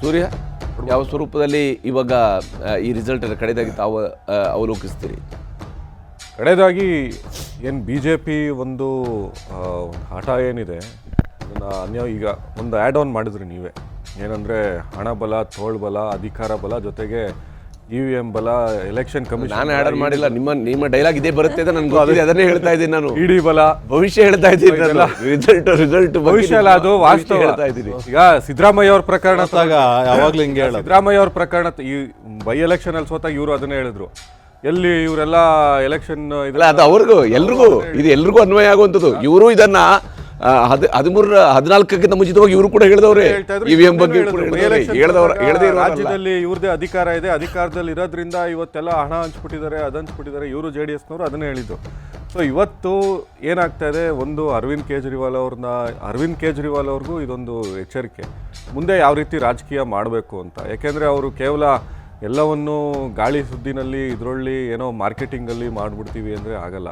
ಸೂರ್ಯ, ಯಾವ ಸ್ವರೂಪದಲ್ಲಿ ಇವಾಗ ಈ ರಿಸಲ್ಟ್ ಕಡೆದಾಗಿ ತಾವು ಅವಲೋಕಿಸ್ತೀರಿ? ಕಡೆದಾಗಿ ಏನು BJP ಒಂದು ಹಠ ಏನಿದೆ ಅದನ್ನು ಈಗ ಒಂದು ಆ್ಯಡ್ ಆನ್ ಮಾಡಿದ್ರಿ ನೀವೇ. ಏನಂದರೆ ಹಣ ಬಲ, ತೋಳ್ ಬಲ, ಅಧಿಕಾರ ಬಲ, ಜೊತೆಗೆ EVM ಬಲ, ಎಲೆಕ್ಷನ್ ಕಮಿಷನ್. ನಾನು ಆರ್ಡರ್ ಮಾಡಿಲ್ಲ, ನಿಮ್ಮ ಡೈಲಾಗ್ ಇದೇ ಬರುತ್ತೆ ಅಂತ ನನಗೆ ಗೊತ್ತಿದೆ, ಅದನ್ನೇ ಹೇಳ್ತಾ ಇದ್ದೀನಿ ನಾನು. ಇಡಿ ಬಲ, ಭವಿಷ್ಯ ಹೇಳ್ತಾ ಇದ್ದೀನಿ, ರಿಸಲ್ಟ್ ಭವಿಷ್ಯ ಅಲ್ಲ, ಅದು ವಾಸ್ತವ ಹೇಳ್ತಾ ಇದ್ದೀನಿ. ಈಗ ಸಿದ್ದರಾಮಯ್ಯ ಅವ್ರ ಪ್ರಕರಣ ಯಾವಾಗ್ಲೂ ಹಿಂಗೆ ಹೇಳೋದು. ಸಿದ್ದರಾಮಯ್ಯ ಅವ್ರ ಪ್ರಕರಣ ಈ ಬೈ ಎಲೆಕ್ಷನ್ ಅಲ್ಲಿ ಸೋತಾಗ ಇವರು ಅದನ್ನೇ ಹೇಳಿದ್ರು. ಎಲ್ಲಿ ಇವರೆಲ್ಲ ಎಲೆಕ್ಷನ್ ಅದು ಅವ್ರಿಗೂ ಎಲ್ರಿಗೂ ಅನ್ವಯ ಆಗುವಂಥದ್ದು. ಇವರು ಇದನ್ನ 14ಕ್ಕಿಂತ ಮುಂಚಿತವಾಗಿ ಇವರು ಕೂಡ ಹೇಳಿದವ್ರೆ, EVM ಬಗ್ಗೆ ರಾಜ್ಯದಲ್ಲಿ ಇವ್ರದೇ ಅಧಿಕಾರ ಇದೆ, ಅಧಿಕಾರದಲ್ಲಿ ಇರೋದ್ರಿಂದ ಇವತ್ತೆಲ್ಲ ಹಣ ಹಂಚ್ಬಿಟ್ಟಿದ್ದಾರೆ, ಅದು ಹಂಚ್ಬಿಟ್ಟಿದ್ದಾರೆ. ಇವರು JDSನವರು ಅದನ್ನೇ ಹೇಳಿದ್ದು. ಸೊ ಇವತ್ತು ಏನಾಗ್ತಾ ಇದೆ, ಒಂದು ಅರವಿಂದ್ ಕೇಜ್ರಿವಾಲ್ ಅವ್ರಿಗೂ ಇದೊಂದು ಎಚ್ಚರಿಕೆ, ಮುಂದೆ ಯಾವ ರೀತಿ ರಾಜಕೀಯ ಮಾಡಬೇಕು ಅಂತ. ಯಾಕೆಂದರೆ ಅವರು ಕೇವಲ ಎಲ್ಲವನ್ನು ಗಾಳಿ ಸುದ್ದಿನಲ್ಲಿ ಇದರಲ್ಲಿ ಏನೋ ಮಾರ್ಕೆಟಿಂಗಲ್ಲಿ ಮಾಡಿಬಿಡ್ತೀವಿ ಅಂದರೆ ಆಗಲ್ಲ.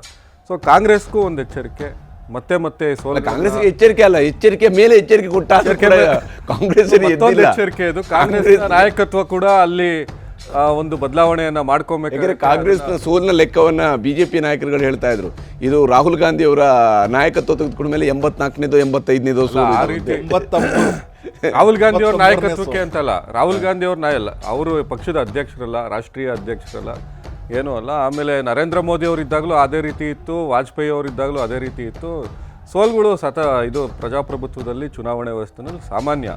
ಸೊ ಕಾಂಗ್ರೆಸ್ಗೂ ಒಂದು ಎಚ್ಚರಿಕೆ, ಮತ್ತೆ ಸೋಲ. ಕಾಂಗ್ರೆಸ್ಗೆ ಎಚ್ಚರಿಕೆ ಅಲ್ಲ, ಎಚ್ಚರಿಕೆ ಮೇಲೆ ಎಚ್ಚರಿಕೆ ಕೊಟ್ಟ ಕಾಂಗ್ರೆಸ್ ಎಚ್ಚರಿಕೆ. ಇದು ಕಾಂಗ್ರೆಸ್ ನಾಯಕತ್ವ ಕೂಡ ಅಲ್ಲಿ ಒಂದು ಬದಲಾವಣೆಯನ್ನ ಮಾಡ್ಕೊಬೇಕು. ಯಾಕಂದ್ರೆ ಕಾಂಗ್ರೆಸ್ನ ಸೋಲಿನ ಲೆಕ್ಕವನ್ನ BJP ನಾಯಕರುಗಳು ಹೇಳ್ತಾ ಇದ್ರು. ಇದು ರಾಹುಲ್ ಗಾಂಧಿ ಅವರ ನಾಯಕತ್ವ ತೆಗೆದುಕೊಂಡ ಮೇಲೆ 84ನೇದೋ 85ನೇದೋ ರಾಹುಲ್ ಗಾಂಧಿ ಅವ್ರ ನಾಯಕತ್ವಕ್ಕೆ ಅಂತಲ್ಲ, ರಾಹುಲ್ ಗಾಂಧಿ ಅವ್ರ ನಾಯಲ್ಲ, ಅವರು ಪಕ್ಷದ ಅಧ್ಯಕ್ಷರಲ್ಲ, ರಾಷ್ಟ್ರೀಯ ಅಧ್ಯಕ್ಷರಲ್ಲ, ಏನೂ ಅಲ್ಲ. ಆಮೇಲೆ ನರೇಂದ್ರ ಮೋದಿ ಅವರು ಇದ್ದಾಗಲೂ ಅದೇ ರೀತಿ ಇತ್ತು, ವಾಜಪೇಯಿ ಅವರು ಇದ್ದಾಗಲೂ ಅದೇ ರೀತಿ ಇತ್ತು. ಸೋಲ್ಗಳು ಇದು ಪ್ರಜಾಪ್ರಭುತ್ವದಲ್ಲಿ ಚುನಾವಣೆ ವ್ಯವಸ್ಥೆನಲ್ಲಿ ಸಾಮಾನ್ಯ.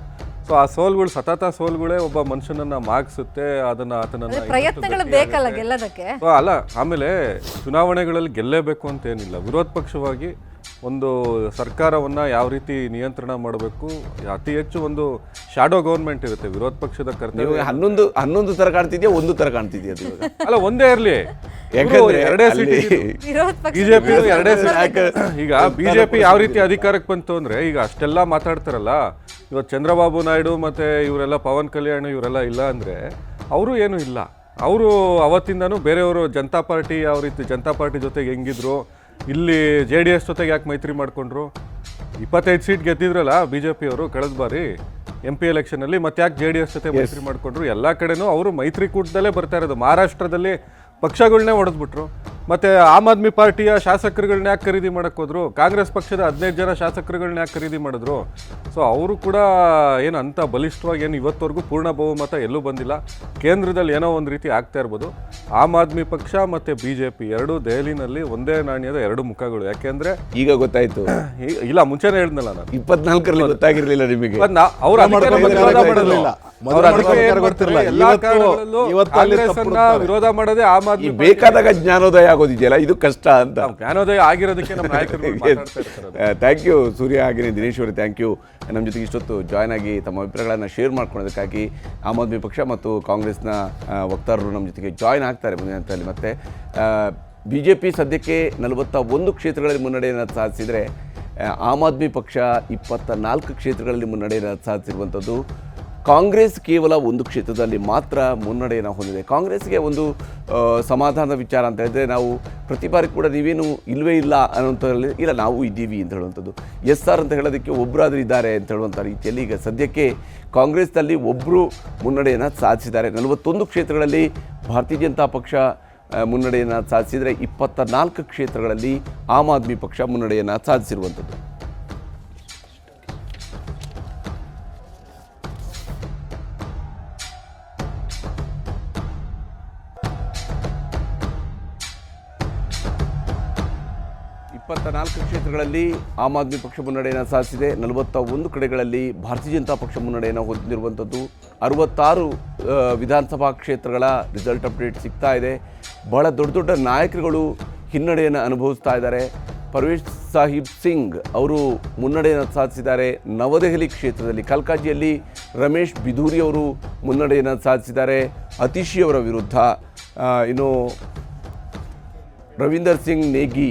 ಸೊ ಆ ಸೋಲ್ಗಳು, ಸತತ ಸೋಲ್ಗಳೇ ಒಬ್ಬ ಮನುಷ್ಯನನ್ನ ಮಾರ್ಕ್ಸುತ್ತೆ, ಆತನನ್ನ ಪ್ರಯತ್ನಗಳು ಬೇಕಲ್ಲ ಗೆಲ್ಲೋದಕ್ಕೆ. ಅಲ್ಲ, ಆಮೇಲೆ ಚುನಾವಣೆಗಳಲ್ಲಿ ಗೆಲ್ಲೇಬೇಕು ಅಂತ ಏನಿಲ್ಲ. ವಿರೋಧ ಪಕ್ಷವಾಗಿ ಒಂದು ಸರ್ಕಾರವನ್ನು ಯಾವ ರೀತಿ ನಿಯಂತ್ರಣ ಮಾಡಬೇಕು, ಅತಿ ಹೆಚ್ಚು ಒಂದು ಶಾಡೋ ಗೌರ್ಮೆಂಟ್ ಇರುತ್ತೆ ವಿರೋಧ ಪಕ್ಷದ ಕರ್ತವ್ಯ. 11 ಥರ ಕಾಣ್ತಿದ್ಯಾ, ಒಂದು ಥರ ಕಾಣ್ತಿದ್ಯಾ? ಅಲ್ಲ, ಒಂದೇ ಇರಲಿ, ಎರಡೇ ಸೀಟ್ BJP ಎರಡೇ ಸೀಟ್. ಈಗ BJP ಯಾವ ರೀತಿ ಅಧಿಕಾರಕ್ಕೆ ಬಂತು ಅಂದರೆ, ಈಗ ಅಷ್ಟೆಲ್ಲ ಮಾತಾಡ್ತಾರಲ್ಲ, ಇವತ್ತು ಚಂದ್ರಬಾಬು ನಾಯ್ಡು ಮತ್ತು ಇವರೆಲ್ಲ, ಪವನ್ ಕಲ್ಯಾಣ್ ಇವರೆಲ್ಲ ಇಲ್ಲ ಅಂದರೆ ಅವರು ಏನೂ ಇಲ್ಲ. ಅವರು ಅವತ್ತಿಂದನೂ ಬೇರೆಯವರು ಜನತಾ ಪಾರ್ಟಿ ಜೊತೆಗೆ ಹೆಂಗಿದ್ರು, ಇಲ್ಲಿ JDS ಜೊತೆಗೆ ಯಾಕೆ ಮೈತ್ರಿ ಮಾಡಿಕೊಂಡ್ರು? 25 ಸೀಟ್ ಗೆದ್ದಿದ್ರಲ್ಲ BJP ಅವರು ಕಳೆದ ಬಾರಿ MP ಎಲೆಕ್ಷನಲ್ಲಿ, ಮತ್ತೆ ಯಾಕೆ JDS ಜೊತೆ ಮೈತ್ರಿ ಮಾಡಿಕೊಂಡ್ರು? ಎಲ್ಲ ಕಡೆನೂ ಅವರು ಮೈತ್ರಿಕೂಟದಲ್ಲೇ ಬರ್ತಾ ಇರೋದು. ಮಹಾರಾಷ್ಟ್ರದಲ್ಲಿ ಪಕ್ಷಗಳನ್ನೇ ಹೊಡೆದ್ಬಿಟ್ರು. ಮತ್ತು ಆಮ್ ಆದ್ಮಿ ಪಾರ್ಟಿಯ ಶಾಸಕರುಗಳನ್ನ ಯಾಕೆ ಖರೀದಿ ಮಾಡಕ್ಕೆ ಹೋದ್ರು? ಕಾಂಗ್ರೆಸ್ ಪಕ್ಷದ 15 ಜನ ಶಾಸಕರುಗಳನ್ನ ಯಾಕೆ ಖರೀದಿ ಮಾಡಿದ್ರು? ಸೊ ಅವರು ಕೂಡ ಏನು ಅಂತ ಬಲಿಷ್ಠವಾಗಿ ಏನು ಇವತ್ತವರೆಗೂ ಪೂರ್ಣ ಬಹುಮತ ಎಲ್ಲೂ ಬಂದಿಲ್ಲ. ಕೇಂದ್ರದಲ್ಲಿ ಏನೋ ಒಂದು ರೀತಿ ಆಗ್ತಾ ಇರ್ಬೋದು. ಆಮ್ ಆದ್ಮಿ ಪಕ್ಷ ಮತ್ತು BJP ಎರಡೂ ದೆಹಲಿನಲ್ಲಿ ಒಂದೇ ನಾಣ್ಯದ ಎರಡು ಮುಖಗಳು. ಯಾಕೆಂದ್ರೆ ಈಗ ಗೊತ್ತಾಯ್ತು, ಇಲ್ಲ ಮುಂಚೆನೇ ಹೇಳಿದ್ನಲ್ಲ ನಾನು, 24ರಲ್ಲಿ ಗೊತ್ತಾಗಿರ್ಲಿಲ್ಲ ನಿಮಗೆ. ಅವ್ರ ವಿರೋಧ ಮಾಡೋದೇ ಆಮ್ ಆದ್ಮಿ. ಬೇಕಾದಾಗ ಜ್ಞಾನೋದಯ ಆಗೋದಿದೆಯಲ್ಲ, ಇದು ಕಷ್ಟ ಅಂತ. ಜ್ಞಾನೋದಯ ಆಗಿರೋದಕ್ಕೆ ನಮ್ಮ ನಾಯಕರು. ಥ್ಯಾಂಕ್ ಯು ಸೂರ್ಯ, ಹಾಗೆಯೇ ದಿನೇಶ್ ಅವರು ಥ್ಯಾಂಕ್ ಯು ನಮ್ಮ ಜೊತೆಗೆ ಇಷ್ಟೊತ್ತು ಜಾಯ್ನ್ ಆಗಿ ತಮ್ಮ ಅಭಿಪ್ರಾಯಗಳನ್ನು ಶೇರ್ ಮಾಡ್ಕೊಳ್ಳೋದಕ್ಕಾಗಿ. ಆಮ್ ಆದ್ಮಿ ಪಕ್ಷ ಮತ್ತು ಕಾಂಗ್ರೆಸ್ನ ವಕ್ತಾರರು ನಮ್ಮ ಜೊತೆಗೆ ಜಾಯ್ನ್ ಆಗ್ತಾರೆ ಮುಂದಿನ ಹಂತದಲ್ಲಿ. ಮತ್ತು BJP ಸದ್ಯಕ್ಕೆ 41 ಕ್ಷೇತ್ರಗಳಲ್ಲಿ ಮುನ್ನಡೆಯನ್ನು ಸಾಧಿಸಿದರೆ, ಆಮ್ ಆದ್ಮಿ ಪಕ್ಷ 24 ಕ್ಷೇತ್ರಗಳಲ್ಲಿ ಮುನ್ನಡೆಯನ್ನು ಸಾಧಿಸಿರುವಂಥದ್ದು. ಕಾಂಗ್ರೆಸ್ ಕೇವಲ 1 ಕ್ಷೇತ್ರದಲ್ಲಿ ಮಾತ್ರ ಮುನ್ನಡೆಯನ್ನು ಹೊಂದಿದೆ. ಕಾಂಗ್ರೆಸ್ಗೆ ಒಂದು ಸಮಾಧಾನದ ವಿಚಾರ ಅಂತ ಹೇಳಿದ್ರೆ, ನಾವು ಪ್ರತಿ ಬಾರಿ ಕೂಡ ನೀವೇನು ಇಲ್ಲವೇ ಇಲ್ಲ ಅನ್ನೋಂಥದ್ರಲ್ಲಿ, ಇಲ್ಲ ನಾವು ಇದ್ದೀವಿ ಅಂತ ಹೇಳುವಂಥದ್ದು. SR ಅಂತ ಹೇಳೋದಕ್ಕೆ ಒಬ್ಬರಾದರೂ ಇದ್ದಾರೆ ಅಂತ ಹೇಳುವಂಥ ರೀತಿಯಲ್ಲಿ ಈಗ ಸದ್ಯಕ್ಕೆ ಕಾಂಗ್ರೆಸ್ನಲ್ಲಿ ಒಬ್ಬರು ಮುನ್ನಡೆಯನ್ನು ಸಾಧಿಸಿದ್ದಾರೆ. 41 ಕ್ಷೇತ್ರಗಳಲ್ಲಿ ಭಾರತೀಯ ಜನತಾ ಪಕ್ಷ ಮುನ್ನಡೆಯನ್ನು ಸಾಧಿಸಿದರೆ, 24 ಕ್ಷೇತ್ರಗಳಲ್ಲಿ ಆಮ್ ಆದ್ಮಿ ಪಕ್ಷ ಮುನ್ನಡೆಯನ್ನು ಸಾಧಿಸಿರುವಂಥದ್ದು. ಕ್ಷೇತ್ರಗಳಲ್ಲಿ ಆಮ್ ಆದ್ಮಿ ಪಕ್ಷ ಮುನ್ನಡೆಯನ್ನು ಸಾಧಿಸಿದೆ. 41 ಕಡೆಗಳಲ್ಲಿ ಭಾರತೀಯ ಜನತಾ ಪಕ್ಷ ಮುನ್ನಡೆಯನ್ನು ಹೊಂದಿರುವಂಥದ್ದು. 66 ವಿಧಾನಸಭಾ ಕ್ಷೇತ್ರಗಳ ರಿಸಲ್ಟ್ ಅಪ್ಡೇಟ್ ಸಿಗ್ತಾ ಇದೆ. ಬಹಳ ದೊಡ್ಡ ನಾಯಕರುಗಳು ಹಿನ್ನಡೆಯನ್ನು ಅನುಭವಿಸ್ತಾ ಇದ್ದಾರೆ. ಪರ್ವೇಶ್ ಸಾಹಿಬ್ ಸಿಂಗ್ ಅವರು ಮುನ್ನಡೆಯನ್ನು ಸಾಧಿಸಿದ್ದಾರೆ ನವದೆಹಲಿ ಕ್ಷೇತ್ರದಲ್ಲಿ. ಕಲ್ಕಾಜಿಯಲ್ಲಿ ರಮೇಶ್ ಬಿಧೂರಿ ಅವರು ಮುನ್ನಡೆಯನ್ನು ಸಾಧಿಸಿದ್ದಾರೆ ಅತಿಶಿ ಅವರ ವಿರುದ್ಧ. ಇನ್ನು ರವೀಂದರ್ ಸಿಂಗ್ ನೇಗಿ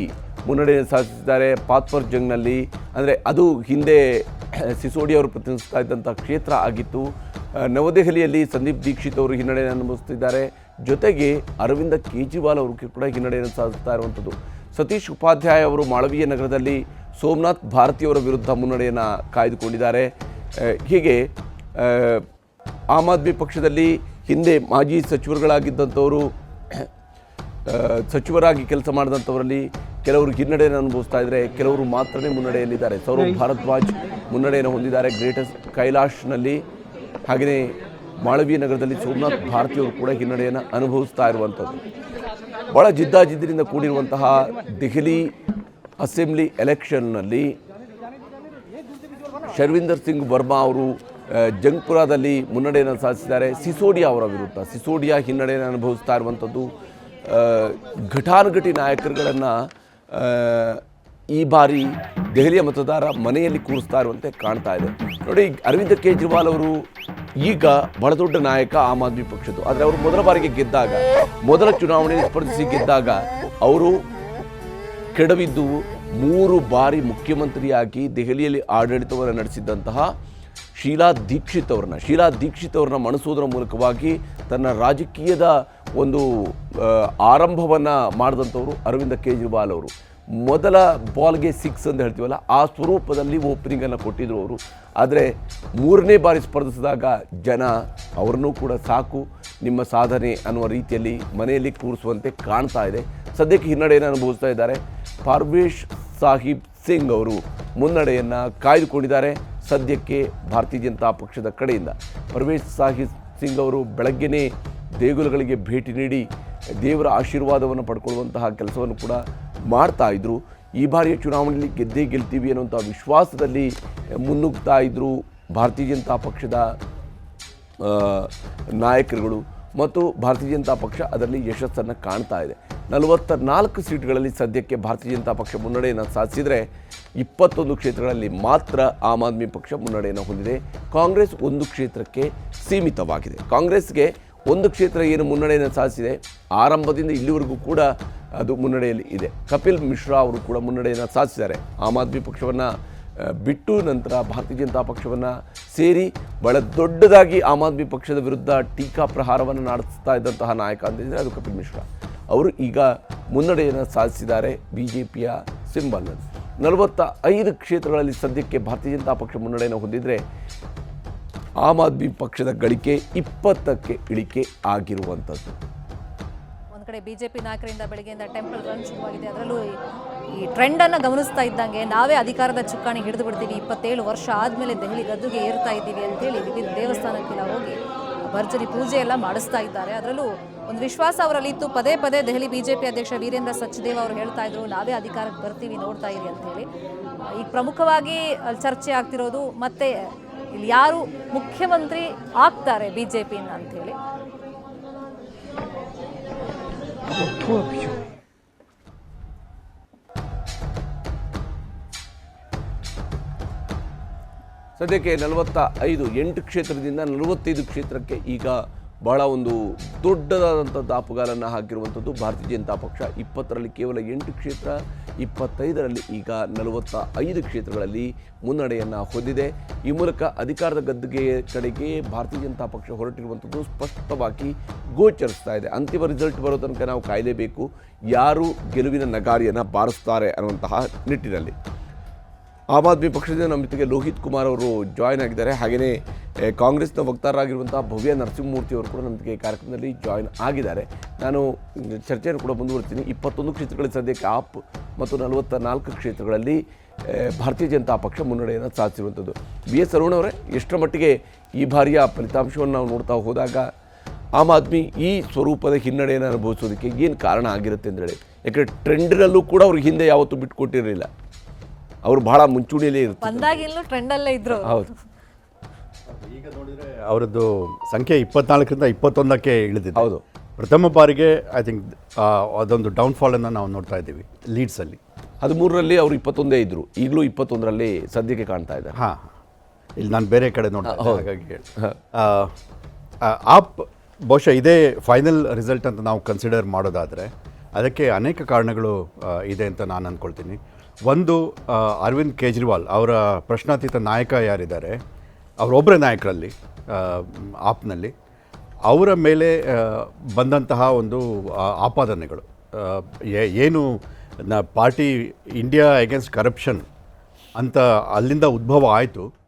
ಮುನ್ನಡೆಯನ್ನು ಸಾಧಿಸಿದ್ದಾರೆ ಪಾತ್ಪರ್ ಜಂಗ್ನಲ್ಲಿ. ಅಂದರೆ ಅದು ಹಿಂದೆ ಸಿಸೋಡಿ ಅವರು ಪ್ರತಿನಿಧಿಸ್ತಾ ಇದ್ದಂಥ ಕ್ಷೇತ್ರ ಆಗಿತ್ತು. ನವದೆಹಲಿಯಲ್ಲಿ ಸಂದೀಪ್ ದೀಕ್ಷಿತ್ ಅವರು ಹಿನ್ನಡೆಯನ್ನು ಅನುಭವಿಸ್ತಿದ್ದಾರೆ. ಜೊತೆಗೆ ಅರವಿಂದ ಕೇಜ್ರಿವಾಲ್ ಅವರು ಕೂಡ ಹಿನ್ನಡೆಯನ್ನು ಸಾಧಿಸ್ತಾ ಇರುವಂಥದ್ದು. ಸತೀಶ್ ಉಪಾಧ್ಯಾಯ ಅವರು ಮಾಳವೀಯ ನಗರದಲ್ಲಿ ಸೋಮನಾಥ್ ಭಾರತಿಯವರ ವಿರುದ್ಧ ಮುನ್ನಡೆಯನ್ನು ಕಾಯ್ದುಕೊಂಡಿದ್ದಾರೆ. ಹೀಗೆ ಆಮ್ ಆದ್ಮಿ ಪಕ್ಷದಲ್ಲಿ ಹಿಂದೆ ಮಾಜಿ ಸಚಿವರುಗಳಾಗಿದ್ದಂಥವರು, ಸಚಿವರಾಗಿ ಕೆಲಸ ಮಾಡಿದಂಥವರಲ್ಲಿ ಕೆಲವರು ಹಿನ್ನಡೆಯನ್ನು ಅನುಭವಿಸ್ತಾ ಇದ್ದಾರೆ, ಕೆಲವರು ಮಾತ್ರನೇ ಮುನ್ನಡೆಯಲ್ಲಿದ್ದಾರೆ. ಸೌರವ್ ಭಾರದ್ವಾಜ್ ಮುನ್ನಡೆಯನ್ನು ಹೊಂದಿದ್ದಾರೆ ಗ್ರೇಟರ್ ಕೈಲಾಶ್ನಲ್ಲಿ. ಹಾಗೆಯೇ ಮಾಳವೀಯ ನಗರದಲ್ಲಿ ಸೋಮನಾಥ್ ಭಾರತಿಯವರು ಕೂಡ ಹಿನ್ನಡೆಯನ್ನು ಅನುಭವಿಸ್ತಾ ಇರುವಂಥದ್ದು. ಭಾಳ ಜಿದ್ದಾಜಿದ್ದಿನಿಂದ ಕೂಡಿರುವಂತಹ ದೆಹಲಿ ಅಸೆಂಬ್ಲಿ ಎಲೆಕ್ಷನ್ನಲ್ಲಿ ಶರ್ವಿಂದರ್ ಸಿಂಗ್ ವರ್ಮಾ ಅವರು ಜಂಗ್ಪುರದಲ್ಲಿ ಮುನ್ನಡೆಯನ್ನು ಸಾಧಿಸಿದ್ದಾರೆ ಸಿಸೋಡಿಯಾ ಅವರ ವಿರುದ್ಧ. ಸಿಸೋಡಿಯಾ ಹಿನ್ನಡೆಯನ್ನು ಅನುಭವಿಸ್ತಾ ಇರುವಂಥದ್ದು. ಘಟಾನುಘಟಿ ನಾಯಕರುಗಳನ್ನು ಈ ಬಾರಿ ದೆಹಲಿಯ ಮತದಾರ ಮನೆಯಲ್ಲಿ ಕೂರಿಸ್ತಾ ಇರುವಂತೆ ಕಾಣ್ತಾ ಇದೆ. ನೋಡಿ, ಅರವಿಂದ್ ಕೇಜ್ರಿವಾಲ್ ಅವರು ಈಗ ಬಹಳ ದೊಡ್ಡ ನಾಯಕ ಆಮ್ ಆದ್ಮಿ ಪಕ್ಷದ್ದು. ಆದರೆ ಅವರು ಮೊದಲ ಬಾರಿಗೆ ಗೆದ್ದಾಗ, ಮೊದಲ ಚುನಾವಣೆಯಲ್ಲಿ ಸ್ಪರ್ಧಿಸಿ ಗೆದ್ದಾಗ ಅವರು ಕೆಡವಿದ್ದು 3 ಬಾರಿ ಮುಖ್ಯಮಂತ್ರಿಯಾಗಿ ದೆಹಲಿಯಲ್ಲಿ ಆಡಳಿತವನ್ನು ನಡೆಸಿದ್ದಂತಹ ಶೀಲಾ ದೀಕ್ಷಿತ್ ಅವ್ರನ್ನ ಮಣಿಸೋದರ ಮೂಲಕವಾಗಿ ತನ್ನ ರಾಜಕೀಯದ ಒಂದು ಆರಂಭವನ್ನು ಮಾಡಿದಂಥವರು ಅರವಿಂದ್ ಕೇಜ್ರಿವಾಲ್ ಅವರು. ಮೊದಲ ಬಾಲ್ಗೆ 6 ಅಂತ ಹೇಳ್ತೀವಲ್ಲ, ಆ ಸ್ವರೂಪದಲ್ಲಿ ಓಪನಿಂಗನ್ನು ಕೊಟ್ಟಿದ್ರು ಅವರು. ಆದರೆ 3ನೇ ಬಾರಿ ಸ್ಪರ್ಧಿಸಿದಾಗ ಜನ ಅವರನ್ನೂ ಕೂಡ ಸಾಕು ನಿಮ್ಮ ಸಾಧನೆ ಅನ್ನುವ ರೀತಿಯಲ್ಲಿ ಮನೆಯಲ್ಲಿ ಕೂರಿಸುವಂತೆ ಕಾಣ್ತಾ ಇದೆ. ಸದ್ಯಕ್ಕೆ ಹಿನ್ನಡೆಯನ್ನು ಅನುಭವಿಸ್ತಾ ಇದ್ದಾರೆ. ಪರ್ವೇಶ್ ಸಾಹಿಬ್ ಸಿಂಗ್ ಅವರು ಮುನ್ನಡೆಯನ್ನು ಕಾಯ್ದುಕೊಂಡಿದ್ದಾರೆ ಸದ್ಯಕ್ಕೆ ಭಾರತೀಯ ಜನತಾ ಪಕ್ಷದ ಕಡೆಯಿಂದ. ಪರ್ವೇಶ್ ಸಾಹಿಬ್ ಸಿಂಗ್ ಅವರು ಬೆಳಗ್ಗೆನೇ ದೇಗುಲಗಳಿಗೆ ಭೇಟಿ ನೀಡಿ ದೇವರ ಆಶೀರ್ವಾದವನ್ನು ಪಡ್ಕೊಳ್ಳುವಂತಹ ಕೆಲಸವನ್ನು ಕೂಡ ಮಾಡ್ತಾ ಇದ್ದರು. ಈ ಬಾರಿಯ ಚುನಾವಣೆಯಲ್ಲಿ ಗೆದ್ದೇ ಗೆಲ್ತೀವಿ ಅನ್ನುವಂಥ ವಿಶ್ವಾಸದಲ್ಲಿ ಮುನ್ನುಗ್ತಾ ಇದ್ದರು ಭಾರತೀಯ ಜನತಾ ಪಕ್ಷದ ನಾಯಕರುಗಳು ಮತ್ತು ಭಾರತೀಯ ಜನತಾ ಪಕ್ಷ ಅದರಲ್ಲಿ ಯಶಸ್ಸನ್ನು ಕಾಣ್ತಾ ಇದೆ. 44 ಸೀಟ್ಗಳಲ್ಲಿ ಸದ್ಯಕ್ಕೆ ಭಾರತೀಯ ಜನತಾ ಪಕ್ಷ ಮುನ್ನಡೆಯನ್ನು ಸಾಧಿಸಿದರೆ 21 ಕ್ಷೇತ್ರಗಳಲ್ಲಿ ಮಾತ್ರ ಆಮ್ ಆದ್ಮಿ ಪಕ್ಷ ಮುನ್ನಡೆಯನ್ನು ಹೊಂದಿದೆ. ಕಾಂಗ್ರೆಸ್ 1 ಕ್ಷೇತ್ರಕ್ಕೆ ಸೀಮಿತವಾಗಿದೆ. ಕಾಂಗ್ರೆಸ್ಗೆ 1 ಕ್ಷೇತ್ರ ಏನು ಮುನ್ನಡೆಯನ್ನು ಸಾಧಿಸಿದೆ, ಆರಂಭದಿಂದ ಇಲ್ಲಿವರೆಗೂ ಕೂಡ ಅದು ಮುನ್ನಡೆಯಲ್ಲಿ ಇದೆ. ಕಪಿಲ್ ಮಿಶ್ರಾ ಅವರು ಕೂಡ ಮುನ್ನಡೆಯನ್ನು ಸಾಧಿಸಿದ್ದಾರೆ. ಆಮ್ ಆದ್ಮಿ ಪಕ್ಷವನ್ನು ಬಿಟ್ಟು ನಂತರ ಭಾರತೀಯ ಜನತಾ ಪಕ್ಷವನ್ನು ಸೇರಿ ಬಹಳ ದೊಡ್ಡದಾಗಿ ಆಮ್ ಆದ್ಮಿ ಪಕ್ಷದ ವಿರುದ್ಧ ಟೀಕಾ ಪ್ರಹಾರವನ್ನು ನಡೆಸ್ತಾ ಇದ್ದಂತಹ ನಾಯಕ ಅಂತಿದ್ದರೆ ಅದು ಕಪಿಲ್ ಮಿಶ್ರಾ ಅವರು ಈಗ ಮುನ್ನಡೆಯನ್ನು ಸಾಧಿಸಿದ್ದಾರೆ BJPಯ ಸಿಂಬಲ್ನಲ್ಲಿ. 45 ಕ್ಷೇತ್ರಗಳಲ್ಲಿ ಸದ್ಯಕ್ಕೆ ಭಾರತೀಯ ಜನತಾ ಪಕ್ಷ ಮುನ್ನಡೆಯನ್ನು ಹೊಂದಿದರೆ ಆಮ್ ಆದ್ಮಿ ಪಕ್ಷದ ಗಳಿಕೆ 20ಕ್ಕೆ ಇಳಿಕೆ ಆಗಿರುವಂಥದ್ದು. ಒಂದ್ ಕಡೆ ಬಿಜೆಪಿ ನಾಯಕರಿಂದ ಬೆಳಗ್ಗೆಯಿಂದ ಟೆಂಪಲ್ ರನ್ ಶುರುವಾಗಿದೆ. ಅದರಲ್ಲೂ ಈ ಟ್ರೆಂಡನ್ನು ಗಮನಿಸ್ತಾ ಇದ್ದಂಗೆ ನಾವೇ ಅಧಿಕಾರದ ಚುಕ್ಕಾಣಿ ಹಿಡಿದು ಬಿಡ್ತೀವಿ, 27 ವರ್ಷ ಆದಮೇಲೆ ದೆಹಲಿ ಗದ್ದುಗೆ ಏರ್ತಾ ಇದ್ದೀವಿ ಅಂತೇಳಿ ವಿವಿಧ ದೇವಸ್ಥಾನಕ್ಕೆಲ್ಲ ಹೋಗಿ ಭರ್ಜರಿ ಪೂಜೆ ಎಲ್ಲ ಮಾಡಿಸ್ತಾ ಇದ್ದಾರೆ. ಅದರಲ್ಲೂ ಒಂದು ವಿಶ್ವಾಸ ಅವರಲ್ಲಿ ಇತ್ತು. ಪದೇ ಪದೇ ದೆಹಲಿ ಬಿಜೆಪಿ ಅಧ್ಯಕ್ಷ ವೀರೇಂದ್ರ ಸಚ್ದೇವ್ ಅವರು ಹೇಳ್ತಾ ಇದ್ರು, ನಾವೇ ಅಧಿಕಾರಕ್ಕೆ ಬರ್ತೀವಿ, ನೋಡ್ತಾ ಇರಿ ಅಂತ ಹೇಳಿ. ಈಗ ಪ್ರಮುಖವಾಗಿ ಚರ್ಚೆ ಆಗ್ತಿರೋದು ಮತ್ತೆ ಇಲ್ಲಿ ಯಾರು ಮುಖ್ಯಮಂತ್ರಿ ಆಗ್ತಾರೆ ಬಿಜೆಪಿಯಿಂದ ಅಂತ ಹೇಳಿ. ಸದ್ಯಕ್ಕೆ 8 ಕ್ಷೇತ್ರದಿಂದ 45 ಕ್ಷೇತ್ರಕ್ಕೆ ಈಗ ಬಹಳ ಒಂದು ದೊಡ್ಡದಾದಂಥ ದಾಪುಗಾಲನ್ನು ಹಾಕಿರುವಂಥದ್ದು ಭಾರತೀಯ ಜನತಾ ಪಕ್ಷ. 20ರಲ್ಲಿ ಕೇವಲ 8 ಕ್ಷೇತ್ರ, 25ರಲ್ಲಿ ಈಗ 45 ಕ್ಷೇತ್ರಗಳಲ್ಲಿ ಮುನ್ನಡೆಯನ್ನು ಹೊಂದಿದೆ. ಈ ಮೂಲಕ ಅಧಿಕಾರದ ಗದ್ದುಗೆ ಕಡೆಗೆ ಭಾರತೀಯ ಜನತಾ ಪಕ್ಷ ಹೊರಟಿರುವಂಥದ್ದು ಸ್ಪಷ್ಟವಾಗಿ ಗೋಚರಿಸ್ತಾ ಇದೆ. ಅಂತಿಮ ರಿಸಲ್ಟ್ ಬರೋ ತನಕ ನಾವು ಕಾಯಲೇಬೇಕು, ಯಾರು ಗೆಲುವಿನ ನಗಾರಿಯನ್ನು ಬಾರಿಸ್ತಾರೆ ಅನ್ನುವಂತಹ ನಿಟ್ಟಿನಲ್ಲಿ. ಆಮ್ ಆದ್ಮಿ ಪಕ್ಷದಿಂದ ನಮ್ಮ ಜೊತೆಗೆ ಲೋಹಿತ್ ಕುಮಾರ್ ಅವರು ಜಾಯ್ನ್ ಆಗಿದ್ದಾರೆ. ಹಾಗೆಯೇ ಕಾಂಗ್ರೆಸ್ನ ವಕ್ತಾರರಾಗಿರುವಂಥ ಭವ್ಯ ನರಸಿಂಹಮೂರ್ತಿ ಅವರು ಕೂಡ ನಮ್ಮ ಜೊತೆಗೆ ಕಾರ್ಯಕ್ರಮದಲ್ಲಿ ಜಾಯ್ನ್ ಆಗಿದ್ದಾರೆ. ನಾನು ಚರ್ಚೆಯನ್ನು ಕೂಡ ಮುಂದುವರಿಸ್ತೀನಿ. 21 ಕ್ಷೇತ್ರಗಳಲ್ಲಿ ಸದ್ಯಕ್ಕೆ ಆಪ್ ಮತ್ತು 44 ಕ್ಷೇತ್ರಗಳಲ್ಲಿ ಭಾರತೀಯ ಜನತಾ ಪಕ್ಷ ಮುನ್ನಡೆಯನ್ನು ಸಾಧಿಸಿರುವಂಥದ್ದು. BS ಅರುಣ್ ಅವರೇ, ಎಷ್ಟರ ಮಟ್ಟಿಗೆ ಈ ಬಾರಿಯ ಫಲಿತಾಂಶವನ್ನು ನಾವು ನೋಡ್ತಾ ಹೋದಾಗ ಆಮ್ ಆದ್ಮಿ ಈ ಸ್ವರೂಪದ ಹಿನ್ನಡೆಯನ್ನು ಅನುಭವಿಸೋದಕ್ಕೆ ಏನು ಕಾರಣ ಆಗಿರುತ್ತೆ ಅಂತೇಳಿ? ಯಾಕಂದರೆ ಟ್ರೆಂಡ್ನಲ್ಲೂ ಕೂಡ ಅವ್ರಿಗೆ ಹಿಂದೆ ಯಾವತ್ತೂ ಬಿಟ್ಟುಕೊಟ್ಟಿರಲಿಲ್ಲ, ಅವರು ಬಹಳ ಮುಂಚೂಣಿಯಲ್ಲೇ ಇರ್ತಾರೆ. ಬಂದಾಗಿಲ್ಲೂ ಟ್ರೆಂಡಲ್ಲೇ ಇದ್ರು. ಹೌದು, ಈಗ ನೋಡಿದರೆ ಅವರದ್ದು ಸಂಖ್ಯೆ 24ರಿಂದ 21ಕ್ಕೆ ಇಳಿದಿದೆ. ಹೌದು, ಪ್ರಥಮ ಬಾರಿಗೆ ಐ ಥಿಂಕ್ ಅದೊಂದು ಡೌನ್ಫಾಲನ್ನು ನಾವು ನೋಡ್ತಾ ಇದ್ದೀವಿ. ಲೀಡ್ಸಲ್ಲಿ 13ರಲ್ಲಿ ಅವರು 21 ಇದ್ದರು, ಈಗಲೂ 21ರಲ್ಲಿ ಸದ್ಯಕ್ಕೆ ಕಾಣ್ತಾ ಇದ್ದಾರೆ. ಹಾಂ, ಇಲ್ಲಿ ನಾನು ಬೇರೆ ಕಡೆ ನೋಡ್ತಾ ಇದ್ದೆ, ಹಾಗಾಗಿ ಹೇಳಿ. ಆಪ್ ಬಹುಶಃ ಇದೇ ಫೈನಲ್ ರಿಸಲ್ಟ್ ಅಂತ ನಾವು ಕನ್ಸಿಡರ್ ಮಾಡೋದಾದರೆ ಅದಕ್ಕೆ ಅನೇಕ ಕಾರಣಗಳು ಇದೆ ಅಂತ ನಾನು ಅಂದ್ಕೊಳ್ತೀನಿ. ಒಂದು, ಅರವಿಂದ್ ಕೇಜ್ರಿವಾಲ್ ಅವರ ಪ್ರಶ್ನಾತೀತ ನಾಯಕ ಯಾರಿದ್ದಾರೆ, ಅವರೊಬ್ಬರೇ ನಾಯಕರಲ್ಲಿ ಆಪ್ನಲ್ಲಿ ಅವರ ಮೇಲೆ ಬಂದಂತಹ ಒಂದು ಆಪಾದನೆಗಳು ಏನು ಪಾರ್ಟಿ ಇಂಡಿಯಾ ಅಗೇನ್ಸ್ಟ್ ಕರಪ್ಷನ್ ಅಂತ ಅಲ್ಲಿಂದ ಉದ್ಭವ ಆಯಿತು.